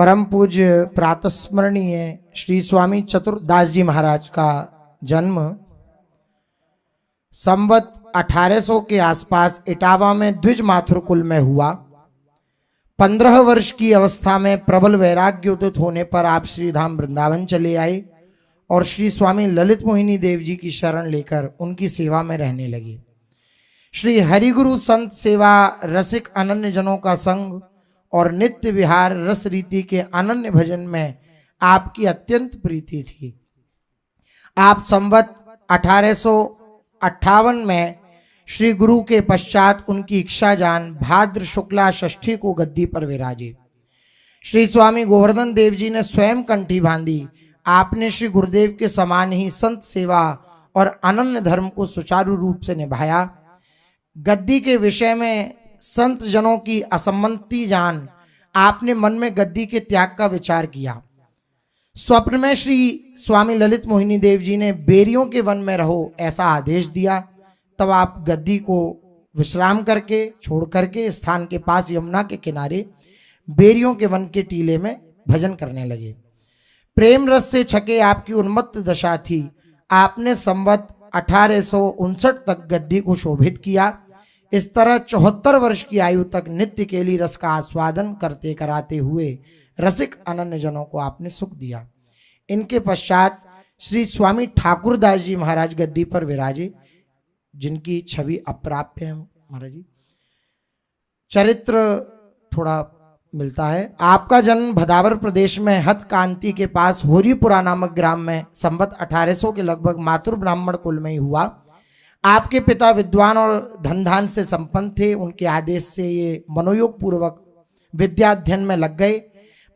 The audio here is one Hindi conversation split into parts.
परम पूज्य प्रातस्मरणीय श्री स्वामी चतुर्दास जी महाराज का जन्म संवत 1800 के आसपास इटावा में द्विज माथुर कुल में हुआ। 15 वर्ष की अवस्था में प्रबल वैराग्य उदित होने पर आप श्री धाम वृंदावन चले आए और श्री स्वामी ललित मोहिनी देव जी की शरण लेकर उनकी सेवा में रहने लगे। श्री हरिगुरु संत सेवा रसिक अनन्य जनों का संग और नित्य विहार रस रीति के अनन्य भजन में आपकी अत्यंत प्रीति थी। आप संवत 1858 में श्री गुरु के पश्चात उनकी इच्छा जान भाद्र शुक्ला षष्ठी को गद्दी पर विराजे। श्री स्वामी गोवर्धन देव जी ने स्वयं कंठी बांधी। आपने श्री गुरुदेव के समान ही संत सेवा और अनन्य धर्म को सुचारू रूप से निभाया। गद्दी के विषय में संत जनों की असम्मति जान आपने मन में गद्दी के त्याग का विचार किया। स्वप्न में श्री स्वामी ललित मोहिनी देव जी ने बेरियों के वन में रहो ऐसा आदेश दिया। तब आप गद्दी को विश्राम करके छोड़ करके स्थान के पास यमुना के किनारे बेरियों के वन के टीले में भजन करने लगे। प्रेम रस से छके आपकी उन्मत्त दशा थी। आपने संवत 1859 तक गद्दी को शोभित किया। इस तरह 74 वर्ष की आयु तक नित्य केली रस का आस्वादन करते कराते हुए रसिक अनन्य जनों को आपने सुख दिया। इनके पश्चात श्री स्वामी ठाकुरदास जी महाराज गद्दी पर विराजे, जिनकी छवि अप्राप्य है। महाराज जी चरित्र थोड़ा मिलता है। आपका जन्म भदावर प्रदेश में हथकांति के पास होरीपुरा नामक ग्राम में संवत 1800 के लगभग मातुर ब्राह्मण कुल में ही हुआ। आपके पिता विद्वान और धन से संपन्न थे। उनके आदेश से ये मनोयोग पूर्वक विद्याध्ययन में लग गए।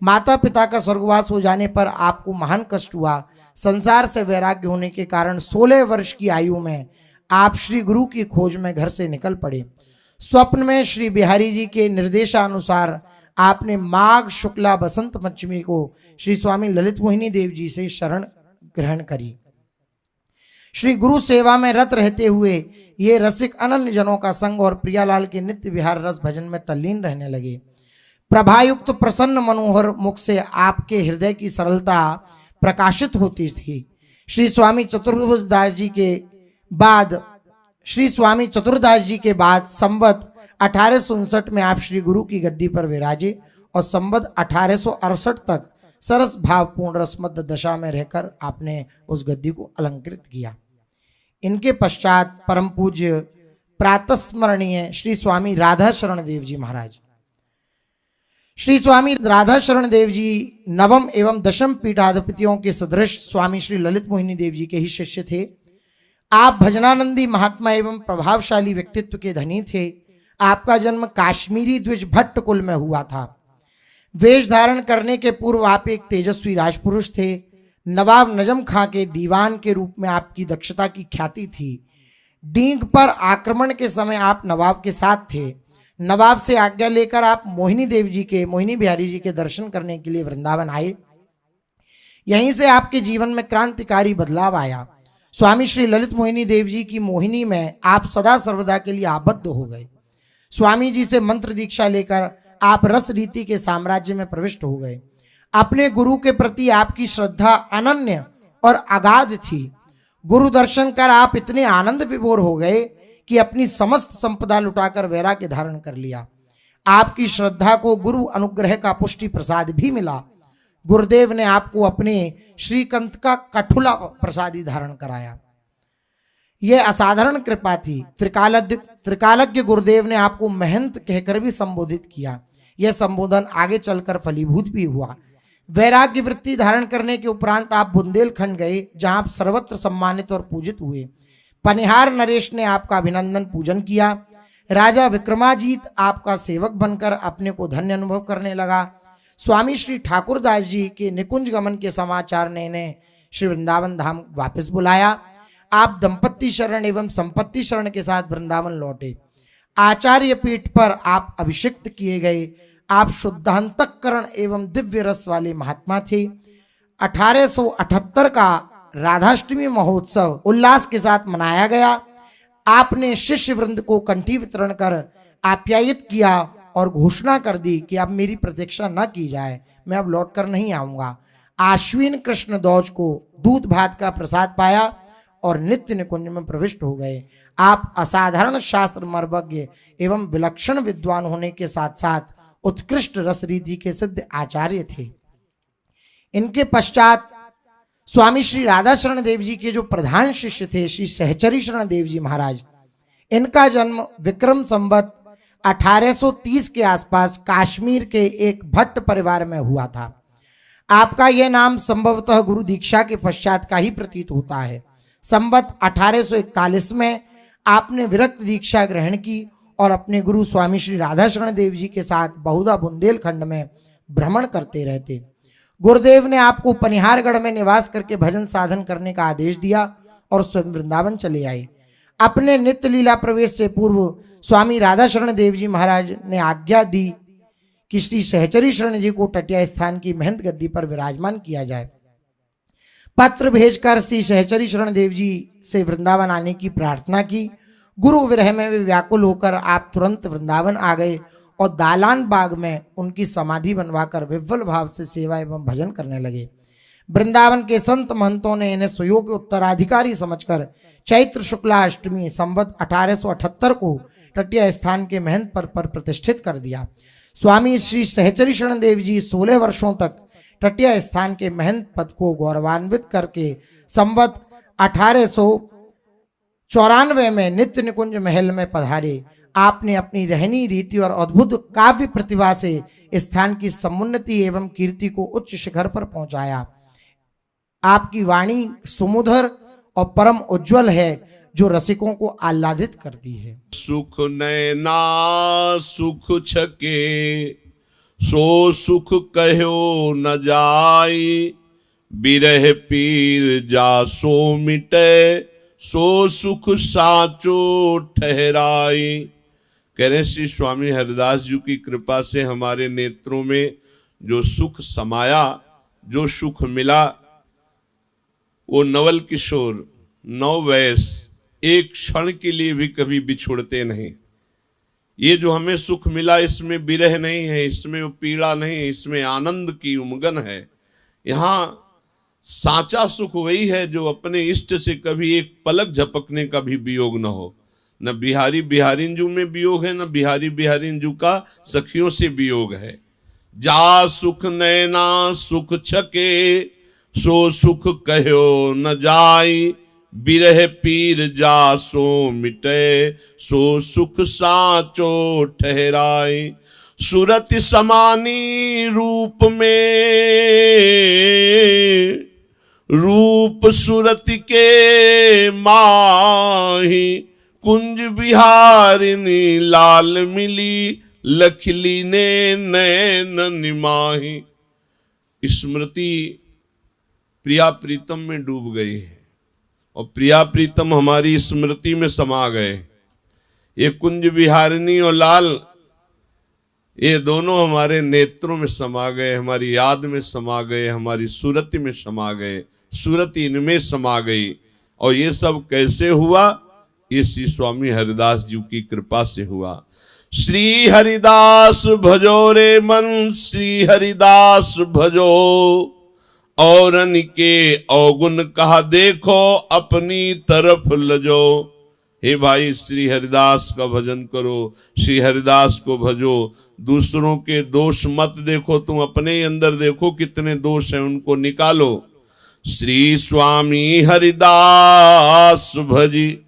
माता पिता का स्वर्गवास हो जाने पर आपको महान कष्ट हुआ। संसार से वैराग्य होने के कारण 16 वर्ष की आयु में आप श्री गुरु की खोज में घर से निकल पड़े। स्वप्न में श्री बिहारी जी के निर्देशानुसार आपने माघ शुक्ला बसंत पंचमी को श्री स्वामी ललित मोहिनी देव जी से शरण ग्रहण करी। श्री गुरु सेवा में रत रहते हुए ये रसिक अनन्य जनों का संग और प्रियालाल के नित्य विहार रस भजन में तल्लीन रहने लगे। प्रभायुक्त प्रसन्न मनोहर मुख से आपके हृदय की सरलता प्रकाशित होती थी। श्री स्वामी चतुर्दास जी के बाद संवत 1859 में आप श्री गुरु की गद्दी पर विराजे और संवत 1868 तक सरस भावपूर्ण रसमद दशा में रहकर आपने उस गद्दी को अलंकृत किया। इनके पश्चात परम पूज्य प्रातस्मरणीय श्री स्वामी राधा शरण देव जी महाराज। श्री स्वामी राधा शरण देव जी नवम एवं दशम पीठाधिपतियों के सदृश स्वामी श्री ललित मोहिनी देव जी के ही शिष्य थे। आप भजनानंदी महात्मा एवं प्रभावशाली व्यक्तित्व के धनी थे। आपका जन्म काश्मीरी द्विज भट्ट कुल में हुआ था। वेश धारण करने के पूर्व आप एक तेजस्वी राजपुरुष थे। नवाब नजम खां के दीवान के रूप में आपकी दक्षता की ख्याति थी। डींग पर आक्रमण के समय आप नवाब के साथ थे। नवाब से आज्ञा लेकर आप मोहिनी बिहारी जी के दर्शन करने के लिए वृंदावन आए। यहीं से आपके जीवन में क्रांतिकारी बदलाव आया। स्वामी श्री ललित मोहिनी देव जी की मोहिनी में आप सदा सर्वदा के लिए आबद्ध हो गए। स्वामी जी से मंत्र दीक्षा लेकर आप रस रीति के साम्राज्य में प्रविष्ट हो गए। अपने गुरु के प्रति आपकी श्रद्धा अनन्य और अगाध थी। गुरु दर्शन कर आप इतने आनंद विभोर हो गए कि अपनी समस्त संपदा लुटाकर वैराग्य धारण कर लिया। आपकी श्रद्धा को गुरु अनुग्रह का पुष्टि प्रसाद भी मिला। गुरुदेव ने आपको अपने श्रीकंठ का कठुला प्रसादी धारण कराया। यह असाधारण कृपा थी। त्रिकालज्ञ गुरुदेव ने आपको महंत कहकर भी संबोधित किया। यह संबोधन आगे चलकर फलीभूत भी हुआ। वैराग्य वृत्ति धारण करने के उपरांत आप बुंदेलखंड गए, जहां आप सर्वत्र सम्मानित और पूजित हुए। पनिहार नरेश ने आपका अभिनंदन पूजन किया। राजा विक्रमाजीत आपका सेवक बनकर अपने को धन्य अनुभव करने लगा। स्वामी श्री ठाकुरदास जी के निकुंज गमन के समाचार ने श्री वृंदावन धाम वापस बुलाया। आप दंपत्ति शरण एवं संपत्ति शरण के साथ वृंदावन लौटे। आचार्य पीठ पर आप अभिषिक्त किए गए। आप शुद्धांतकरण एवं दिव्य रस वाले महात्मा थे। 1878 का राधाष्टमी महोत्सव उल्लास के साथ मनाया गया। आपने शिष्य वृंद को कंठी वितरण कर आप्यायित किया और घोषणा कर दी कि अब मेरी प्रतीक्षा न की जाए, मैं अब लौट कर नहीं आऊंगा। आश्विन कृष्ण ध्वज को दूध भात का प्रसाद पाया और नित्य निकुंज में प्रविष्ट हो गए। आप असाधारण शास्त्र मर्मज्ञ एवं विलक्षण विद्वान होने के साथ साथ उत्कृष्ट रस रीति के सिद्ध आचार्य थे। इनके पश्चात स्वामी श्री राधा शरण देव जी के जो प्रधान शिष्य थे श्री सहचरी शरण देव जी महाराज, इनका जन्म विक्रम संवत 1830 के आसपास कश्मीर के एक भट्ट परिवार में हुआ था। आपका यह नाम संभवतः गुरु दीक्षा के पश्चात का ही प्रतीत होता है। संवत 1841 में आपने विरक्त दीक्षा ग्रहण की और अपने गुरु स्वामी श्री राधा शरण देव जी के साथ बहुधा बुंदेलखंड में भ्रमण करते रहते। गुरुदेव ने आपको पनिहारगढ़ में निवास करके भजन साधन करने का आदेश दिया और स्वयं वृंदावन चले आए। अपने नित्य लीला प्रवेश से पूर्व स्वामी राधा शरण देव जी महाराज ने आज्ञा दी कि श्री सहचरी शरण जी को टटिया स्थान की महंत गद्दी पर विराजमान किया जाए। पत्र भेजकर श्री सहचरी शरण देव जी से वृंदावन आने की प्रार्थना की। गुरु विरह में वे व्याकुल होकर आप तुरंत वृंदावन आ गए और दालान बाग में उनकी समाधि बनवाकर विह्वल भाव से सेवा एवं भजन करने लगे। वृंदावन के संत महंतों ने इन्हें सुयोग्य उत्तराधिकारी समझकर चैत्र शुक्ला अष्टमी संवत 1878 को टटिया स्थान के महंत पद पर प्रतिष्ठित कर दिया। स्वामी श्री सहचरी शरण देव जी 16 वर्षों तक टटिया स्थान के महंत पद को गौरवान्वित करके संवत 1894 में नित्य निकुंज महल में पधारे। आपने अपनी रहनी रीति और अद्भुत काव्य प्रतिभा से स्थान की समुन्नति एवं कीर्ति को उच्च शिखर पर पहुंचाया। आपकी वाणी सुमधुर और परम उज्जवल है जो रसिकों को आह्लादित करती है। सुख नैना सुख छके सो सुख कहो न जाई, बिरह पीर जा सो मिटे सो सुख साचो ठहराई। कह रहे श्री स्वामी हरिदास जी की कृपा से हमारे नेत्रों में जो सुख समाया, जो सुख मिला, वो नवल किशोर नव वयस एक क्षण के लिए भी कभी बिछुड़ते नहीं। ये जो हमें सुख मिला इसमें विरह नहीं है, इसमें पीड़ा नहीं है, इसमें आनंद की उमगन है। यहाँ साचा सुख वही है जो अपने इष्ट से कभी एक पलक झपकने का भी वियोग न हो। न बिहारी बिहारिंजू में वियोग है, न बिहारी बिहारिंजू का सखियों से वियोग है। जा सुख नैना सुख छके सो सुख कहो न जाई, बिरह पीर जा सो मिटे सो सुख साचो ठहराई। सुरति समानी रूप में रूप सुरति के माही, कुंज बिहारिनी लाल मिली लखली ने नैन निमाही। स्मृति प्रिया प्रीतम में डूब गई है और प्रिया प्रीतम हमारी स्मृति में समा गए। ये कुंज बिहारिनी और लाल, ये दोनों हमारे नेत्रों में समा गए, हमारी याद में समा गए, हमारी सूरत में समा गए, सूरत इनमें समा गई। और ये सब कैसे हुआ? ये श्री स्वामी हरिदास जी की कृपा से हुआ। श्री हरिदास भजो रे मन, श्री हरिदास भजो, और के अवगुण कहा देखो अपनी तरफ लजो। हे भाई, श्री हरिदास का भजन करो, श्री हरिदास को भजो, दूसरों के दोष मत देखो, तुम अपने अंदर देखो कितने दोष हैं, उनको निकालो। श्री स्वामी हरिदास भजी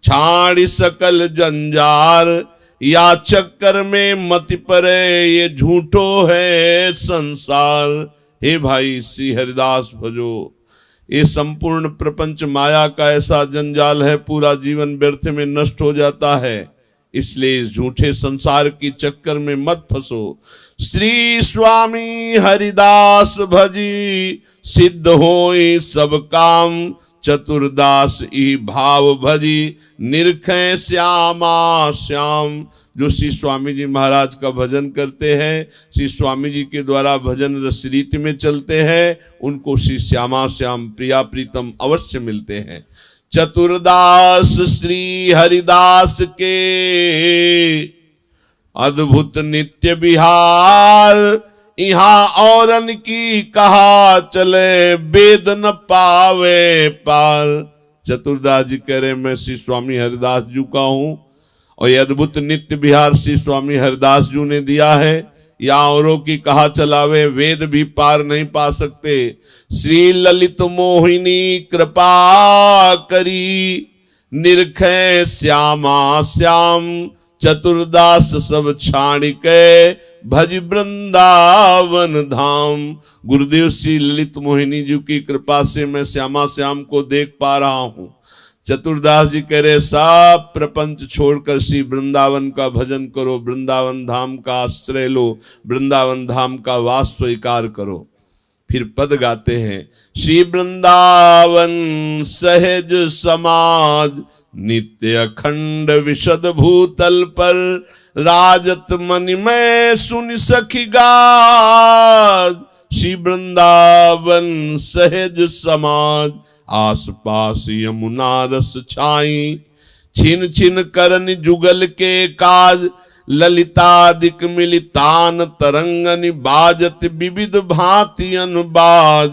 छाड़ी सकल जंजार, या चक्कर में मत परे ये झूठो है संसार। हे भाई, श्री हरिदास भजो। ये संपूर्ण प्रपंच माया का ऐसा जंजाल है, पूरा जीवन व्यर्थ में नष्ट हो जाता है। इसलिए इस झूठे संसार की चक्कर में मत फंसो। श्री स्वामी हरिदास भजी, सिद्ध होई सब काम, चतुर्दास ई भाव भजी, निरखे श्यामा श्याम। जो श्री स्वामी जी महाराज का भजन करते हैं, श्री स्वामी जी के द्वारा भजन रस रीति में चलते हैं, उनको श्री श्यामा श्याम प्रिया प्रीतम अवश्य मिलते हैं। चतुर्दास श्री हरिदास के अद्भुत नित्य विहार, यहाँ औरन की कहा चले, वेद न पावे पार। चतुरदास जी कह रहे मैं श्री स्वामी हरिदास जी का हूं, और ये अद्भुत नित्य विहार श्री स्वामी हरिदास जी ने दिया है। या औरों की कहा चलावे, वेद भी पार नहीं पा सकते। श्री ललित मोहिनी कृपा करी, निरखे श्यामा श्याम, चतुरदास सब छाड़ के, भज वृंदावन धाम। गुरुदेव श्री ललित मोहिनी जी की कृपा से मैं श्यामा श्याम को देख पा रहा हूं। चतुरदास जी कह रहे सब प्रपंच छोड़कर श्री वृंदावन का भजन करो, वृंदावन धाम का आश्रय लो, वृंदावन धाम का वास स्वीकार करो। फिर पद गाते हैं, श्री वृंदावन सहज समाज, नित्य अखंड विशद भूतल पर, राजत मन में सुन सखी गाज। श्री वृंदावन सहज समाज, आस पास यमुना रस छाई, छिन छिन करन जुगल के काज, ललितादिक मिलितान तरंगनि बाजत, विविध भांति अनुबाज।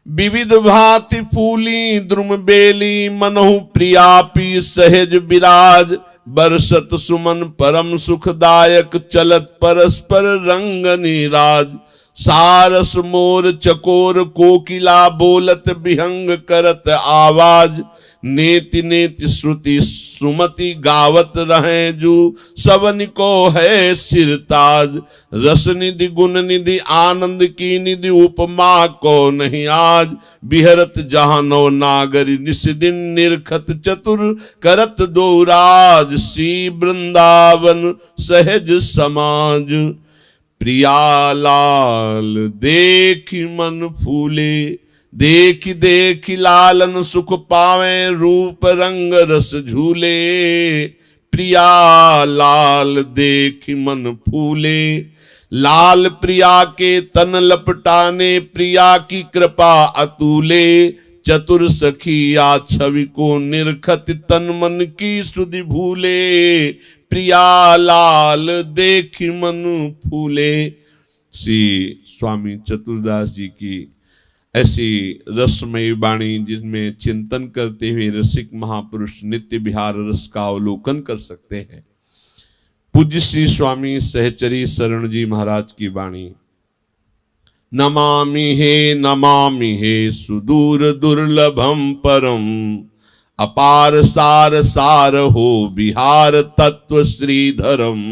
विविध भांति फूली द्रुम बेली, मनहु प्रियापी सहज विराज, बरसत सुमन परम सुखदायक, चलत परस्पर रंग नीराज। सारस मोर चकोर कोकिला, बोलत विहंग करत आवाज, नेति नेति श्रुति सुमति गावत रहे जू, सबन को है सिरताज। रस निधि गुण निधि आनंद की निधि, उपमा को नहीं आज, बिहरत जहां नौ नागरी, निस दिन निरखत चतुर करत दो राज। श्री वृंदावन सहज समाज, प्रिया लाल देखी मन फूले, देखी देखी लालन सुख पावे, रूप रंग रस झूले। प्रिया लाल देखी मन फूले, लाल प्रिया के तन लपटाने, प्रिया की कृपा अतुले। चतुर सखिया छवि को निरखत, तन मन की सुधि भूले। प्रिया लाल देखी मन फूले। श्री स्वामी चतुरदास जी की ऐसी रसमयी वाणी, जिसमें चिंतन करते हुए रसिक महापुरुष नित्य विहार रस का अवलोकन कर सकते हैं। पूज्य श्री स्वामी सहचरी शरण जी महाराज की वाणी। नमामि हे सुदूर दुर्लभम परम, अपार सार सार हो विहार तत्व श्रीधरम।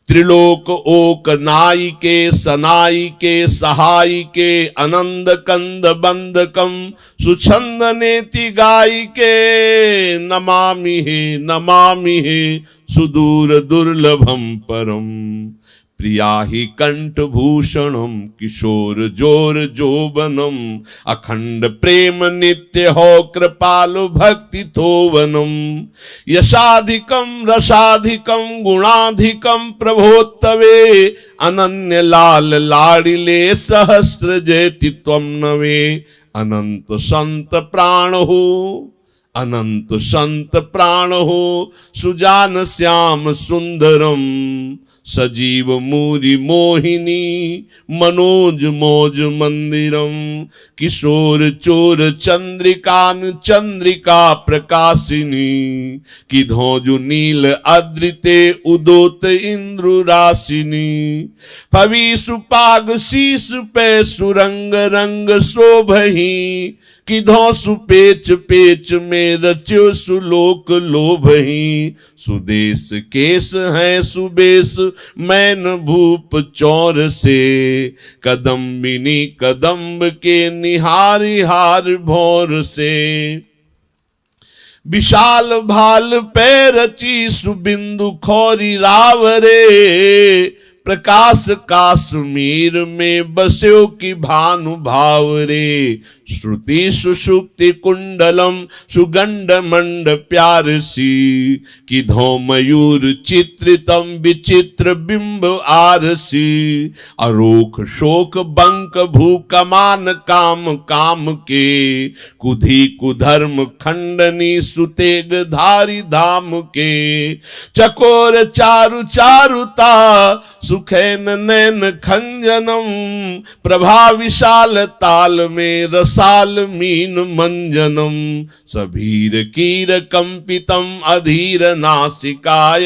त्रिलोक ओक नाई के सनाई के सहाई के, अनंद कंद बंदकम सुछंद नेति गाई के। नमामि हे सुदूर दुर्लभम परम, प्रिया ही कंठ भूषणम किशोर जोर जोबनम। अखंड प्रेम नित्य हो कृपालु भक्ति थोवनम। यशाधिकम रसाधिकम गुणाधिकम प्रभोत्तवे, अनन्य लाल लाडिले सहस्र जयति त्वं नवे। अनंत संत प्राण हो, अनंत संत प्राण हो, सुजान श्याम सुंदरम। सजीव मूरी मोहिनी मनोज मोज मंदिरम। किशोर चोर चंद्रिकान चंद्रिका प्रकाशिनी। कि धोजु नील अद्रिते उदोत इंद्र राशिनी। पवी सुपाग शीस पे सुरंग रंग शोभही। कि धो सुपेच पेच में रच्यो सुलोक लोभही। सुदेश केस है सुबेश मैन भूप चौर से। कदम्बिनी कदम्ब के निहारी हार भौर से। विशाल भाल पैरची सुबिंदु खौरी रावरे। प्रकाश काश्मीर में बस्यो की भानुभाव रे। श्रुति सुषुप्ति कुंडलम सुगंध मंड प्यारसी, किधो मयूर चित्रितम विचित्र बिंब आरसी। अरोख शोक बंक भू कमान काम काम के, कुधी कुधर्म खंडनी सुतेग धारी धाम के। चकोर चारु चारुता सुखैन नैन खंजनम, प्रभा विशाल ताल में रसाल मीन मंजनम। सभीर कीर कंपितम अधीर नासिकाय,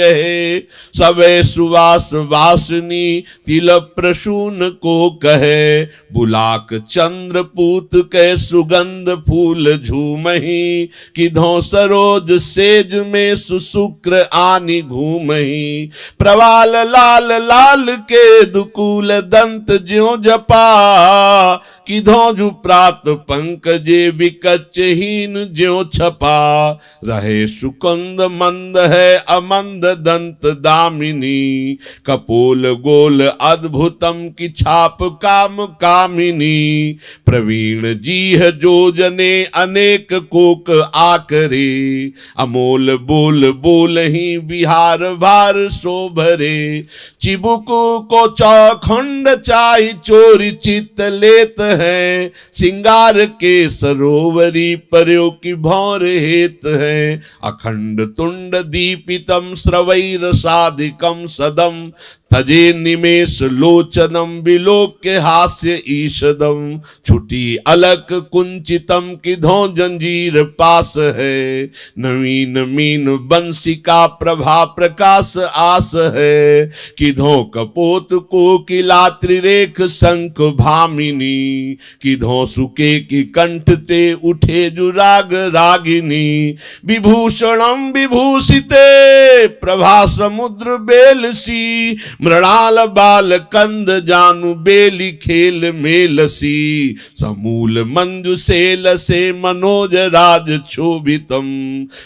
सबे सुवास वासनी तिल प्रसून को कहे। बुलाक चंद्रपूत के सुगंध फूल झूमही, किधो सरोज सेज में सुशुक्र आनि घूमही। प्रवाल लाल लाल के दुकूल दंत ज्यों जपा, किधो जु प्रात पंकजे विकचहीन ज्यों छपा। रहे सुकुंद मंद है अमंद दंत दामिनी, कपोल गोल अद्भुतम की छाप काम कामिनी। प्रवीण जीह जोजने अनेक कोक आकरे, अमोल बोल बोल ही बिहार भार शोभरे। चिबुक को चौखंड चाई चोरी चित लेत है, सिंगार के सरोवरी पर्यो की भौर हेत है। अखंड तुंड दीपितम श्रवैर साधिकम सदम, तजे निमेष लोचनम विलोक्य हास्य ईषदम। छुटी अलक कुंचितम किधो जंजीर पास है, नवीन मीन बंसिका प्रभा प्रकाश आस है। किधो कपोत कोकिला त्रिरेख शंख भामिनी, किधो सुके की कंठ ते उठे जुराग रागिनी। विभूषणम विभूषिते प्रभा समुद्र बेलसी, मृणाल बाल कंद जानु बेली खेल मेलसी। समूल मंजु सेल से मनोज राज क्षोभितम,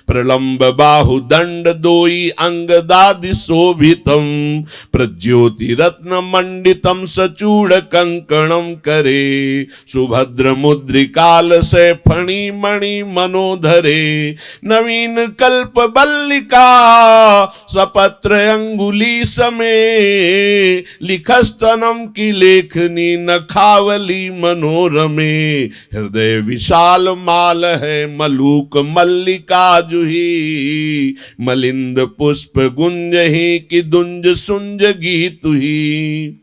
प्रलंब बाहु दंड दोई अंग दादि शोभितम। प्रज्योति रत्न मंडितम सचूड़ कंकणम करे, सुभद्र मुद्रिकाल से फणी मणि मनोधरे। नवीन कल्प बल्लिका सपत्र अंगुली समे, लिखस्तनम की लेखनी नखावली मनोरमे। हृदय विशाल माल है मलूक मल्लिका जुही, मलिंद पुष्प गुंजही की दुंज सुंज गीतुही।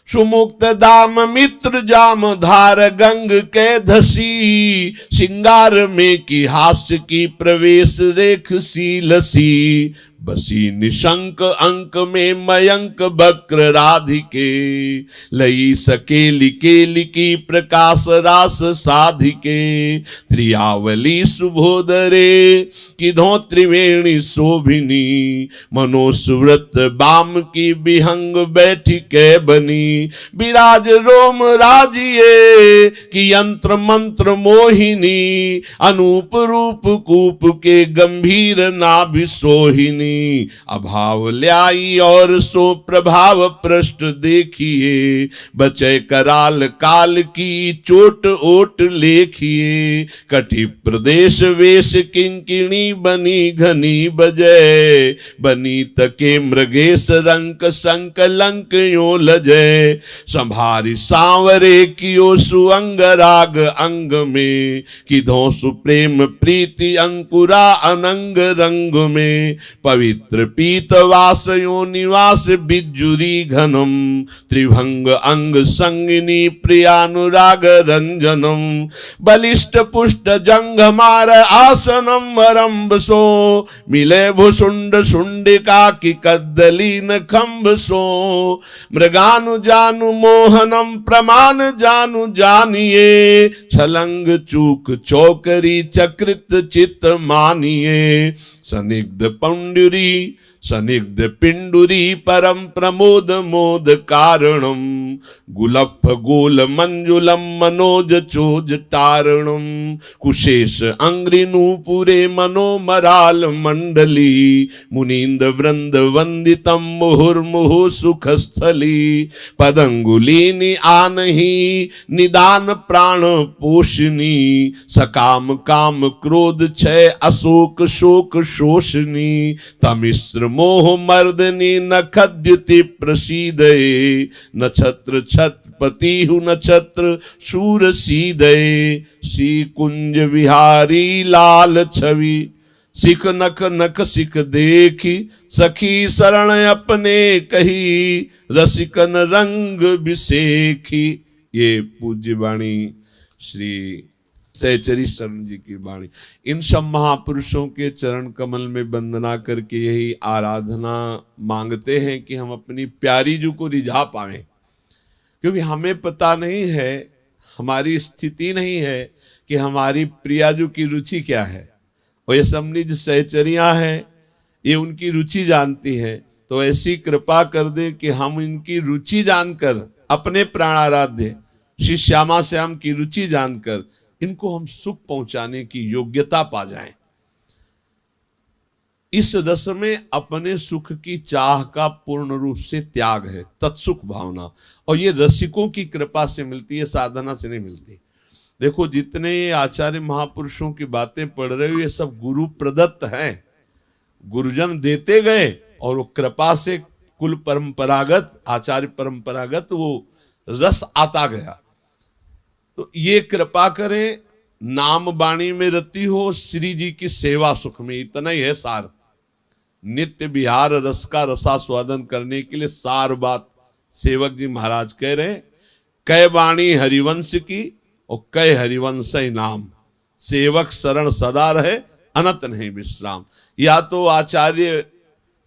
सुमुक्त दाम मित्र जाम धार गंग के धसी, सिंगार में की हास्य की प्रवेश रेख सी लसी। बसी निशंक अंक में मयंक बक्र राधिके, लई सकेली केली की प्रकाश रास साधिके। त्रियावली सुबोधरे किधो त्रिवेणी शोभिनी, मनोसुव्रत बाम की विहंग बैठी के बनी। विराज रोम राजिए की यंत्र मंत्र मोहिनी, अनूप रूप कूप के गंभीर नाभि सोहिनी। अभाव ल्याई और सो प्रभाव पृष्ठ देखिए, बचे कराल काल की चोट ओट लेखिए। कटि प्रदेश वेश किंकिणी बनी घनी बजय, बनी तके मृगेश रंक संकलंक यो लजय। संभारी सांवरे कियो सुअंग राग अंग में, किधो सुप्रेम प्रीति अंकुरा अनंग रंग में। पवित्र पीतवासयो निवास बिजुरी घनम, त्रिभंग अंग संगिनी प्रियानुराग रंजनम। बलिष्ठ पुष्ट जंघमार आसनम वरम्ब सो, मिले भुसुंड सुंडिका की कद्दलीन खम्भ सो। मृगानु जानु मोहनम प्रमाण जानु जानिए, छलंग चूक चौकरी चकृत चित्त मानिए। सनिग्ध पंडुरी सनिग्ध पिंडुरी परम प्रमोद मोद कारणम गुलफ गोल मंजुलम मनोज चोज तारणम कुशेष अंग्रिनूपुरे मनोमराल मंडली मुनींद वृंद वंदितम मुहुर्मुहु सुख स्थली पदंगुलीनि आनहि निदान प्राण पोषिनी सकाम काम क्रोध क्षय अशोक शोक शोषनी तमिश्र मोह मर्दनी नखद्युति प्रसीदये नक्षत्र छत्रपति हु नक्षत्र शूर सीदये श्री कुंज विहारी लाल छवि सिख नख नख सिख देखी सखी शरण अपने कही रसिकन रंग बिसेखी। ये पूज्य वाणी श्री सहचरी शरण जी की वाणी। इन सब महापुरुषों के चरण कमल में वंदना करके यही आराधना मांगते हैं कि हम अपनी प्यारी जू को रिझा पाएं, क्योंकि हमें पता नहीं है, हमारी स्थिति नहीं है कि हमारी प्रियाजू की रुचि क्या है। और ये सब निज सहचरियां हैं, ये उनकी रुचि जानती हैं, तो ऐसी कृपा कर दे कि हम इनकी रुचि जानकर अपने प्राणाराध्य श्री श्यामा श्याम की रुचि जानकर इनको हम सुख पहुंचाने की योग्यता पा जाएं। इस रस में अपने सुख की चाह का पूर्ण रूप से त्याग है, तत्सुख भावना, और ये रसिकों की कृपा से मिलती है, साधना से नहीं मिलती। देखो जितने ये आचार्य महापुरुषों की बातें पढ़ रहे हो ये सब गुरु प्रदत्त हैं, गुरुजन देते गए और वो कृपा से कुल परंपरागत आचार्य परंपरागत वो रस आता गया। तो ये कृपा करें, नाम वाणी में रति हो, श्री जी की सेवा सुख में, इतना ही है सार। नित्य विहार रस का रसास्वादन करने के लिए सार बात सेवक जी महाराज कह रहे, कै वाणी हरिवंश की और कै हरिवंश नाम, सेवक शरण सदा रहे अनत नहीं विश्राम। या तो आचार्य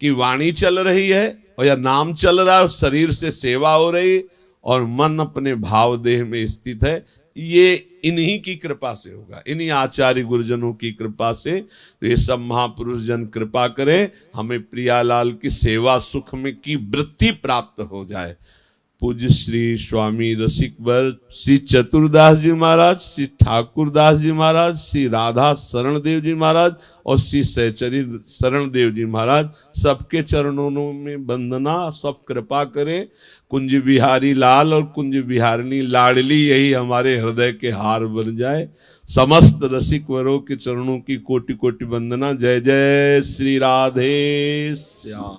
की वाणी चल रही है और या नाम चल रहा है, शरीर से सेवा हो रही और मन अपने भाव देह में स्थित है, ये इन्हीं की कृपा से होगा, इन्हीं आचार्य गुरुजनों की कृपा से। तो ये सब महापुरुष जन कृपा करें, हमें प्रियालाल की सेवा सुख में की वृत्ति प्राप्त हो जाए। पूज्य श्री स्वामी रसिकवर श्री चतुरदास जी महाराज, श्री ठाकुरदास जी महाराज, श्री राधा शरण देव जी महाराज और श्री सहचरी शरण देव जी महाराज, सबके चरणों में वंदना। सब कृपा करें, कुंज बिहारी लाल और कुंज बिहारिणी लाडली यही हमारे हृदय के हार बन जाए। समस्त रसिक वरों के चरणों की कोटि कोटि वंदना। जय जय श्री राधे श्याम।